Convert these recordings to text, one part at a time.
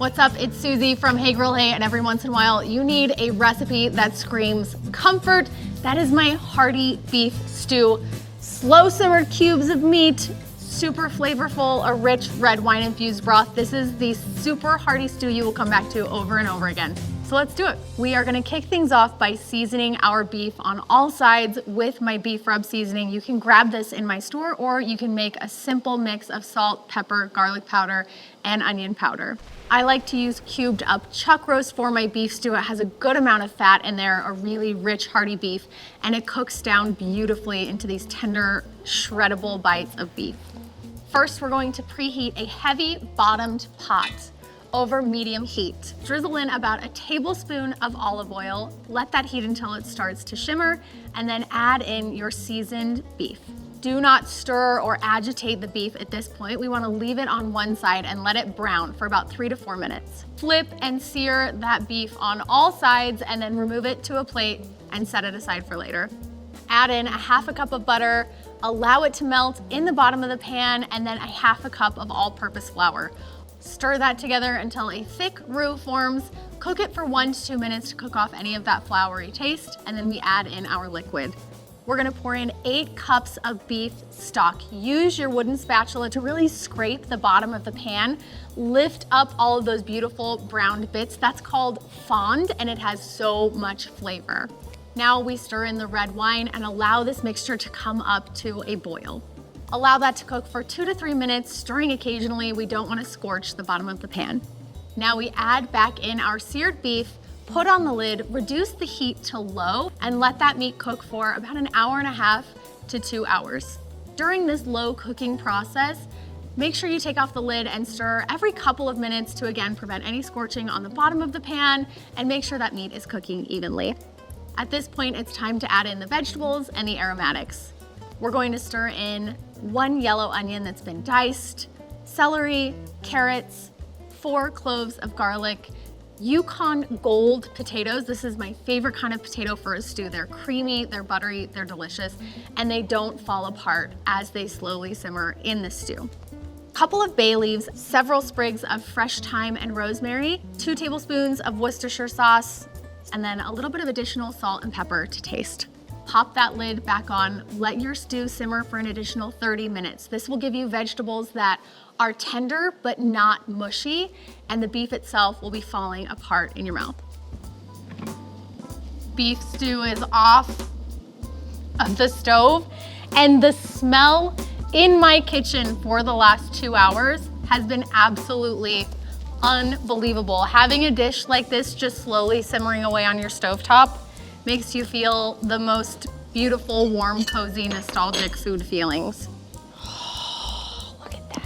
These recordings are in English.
What's up? It's Susie from Hey Girl Hey, and every once in a while you need a recipe that screams comfort. That is my hearty beef stew. Slow simmered cubes of meat, super flavorful, a rich red wine infused broth. This is the super hearty stew you will come back to over and over again. So let's do it. We are gonna kick things off by seasoning our beef on all sides with my beef rub seasoning. You can grab this in my store, or you can make a simple mix of salt, pepper, garlic powder, and onion powder. I like to use cubed up chuck roast for my beef stew. It has a good amount of fat in there, a really rich hearty beef, and it cooks down beautifully into these tender, shreddable bites of beef. First, we're going to preheat a heavy bottomed pot over medium heat. Drizzle in about a tablespoon of olive oil, let that heat until it starts to shimmer, and then add in your seasoned beef. Do not stir or agitate the beef at this point. We wanna leave it on one side and let it brown for about 3 to 4 minutes. Flip and sear that beef on all sides and then remove it to a plate and set it aside for later. Add in a half a cup of butter, allow it to melt in the bottom of the pan, and then a half a cup of all-purpose flour. Stir that together until a thick roux forms. Cook it for 1 to 2 minutes to cook off any of that floury taste, and then we add in our liquid. We're gonna pour in 8 cups of beef stock. Use your wooden spatula to really scrape the bottom of the pan. Lift up all of those beautiful browned bits. That's called fond, and it has so much flavor. Now we stir in the red wine and allow this mixture to come up to a boil. Allow that to cook for 2 to 3 minutes, stirring occasionally. We don't wanna scorch the bottom of the pan. Now we add back in our seared beef, put on the lid, reduce the heat to low, and let that meat cook for about 1.5 hours to 2 hours. During this low cooking process, make sure you take off the lid and stir every couple of minutes to again prevent any scorching on the bottom of the pan and make sure that meat is cooking evenly. At this point, it's time to add in the vegetables and the aromatics. We're going to stir in 1 yellow onion that's been diced, celery, carrots, 4 cloves of garlic, Yukon Gold potatoes. This is my favorite kind of potato for a stew. They're creamy, they're buttery, they're delicious, and they don't fall apart as they slowly simmer in the stew. Couple of bay leaves, several sprigs of fresh thyme and rosemary, 2 tablespoons of Worcestershire sauce, and then a little bit of additional salt and pepper to taste. Pop that lid back on, let your stew simmer for an additional 30 minutes. This will give you vegetables that are tender but not mushy, and the beef itself will be falling apart in your mouth. Beef stew is off of the stove, and the smell in my kitchen for the last 2 hours has been absolutely unbelievable. Having a dish like this just slowly simmering away on your stovetop makes you feel the most beautiful, warm, cozy, nostalgic food feelings. Oh, look at that.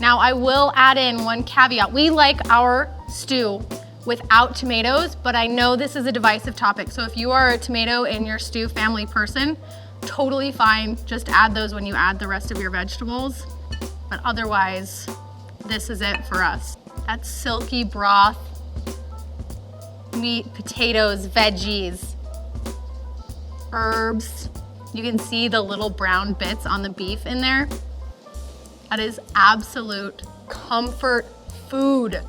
Now I will add in one caveat. We like our stew without tomatoes, but I know this is a divisive topic. So if you are a tomato in your stew family person, totally fine. Just add those when you add the rest of your vegetables. But otherwise, this is it for us. That's silky broth, meat, potatoes, veggies, herbs. You can see the little brown bits on the beef in there. That is absolute comfort food.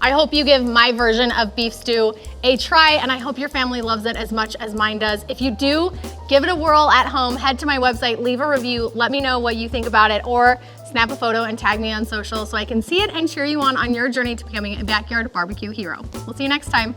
I hope you give my version of beef stew a try, and I hope your family loves it as much as mine does. If you do, give it a whirl at home. Head to my website, leave a review, let me know what you think about it, or snap a photo and tag me on social so I can see it and cheer you on your journey to becoming a backyard barbecue hero. We'll see you next time.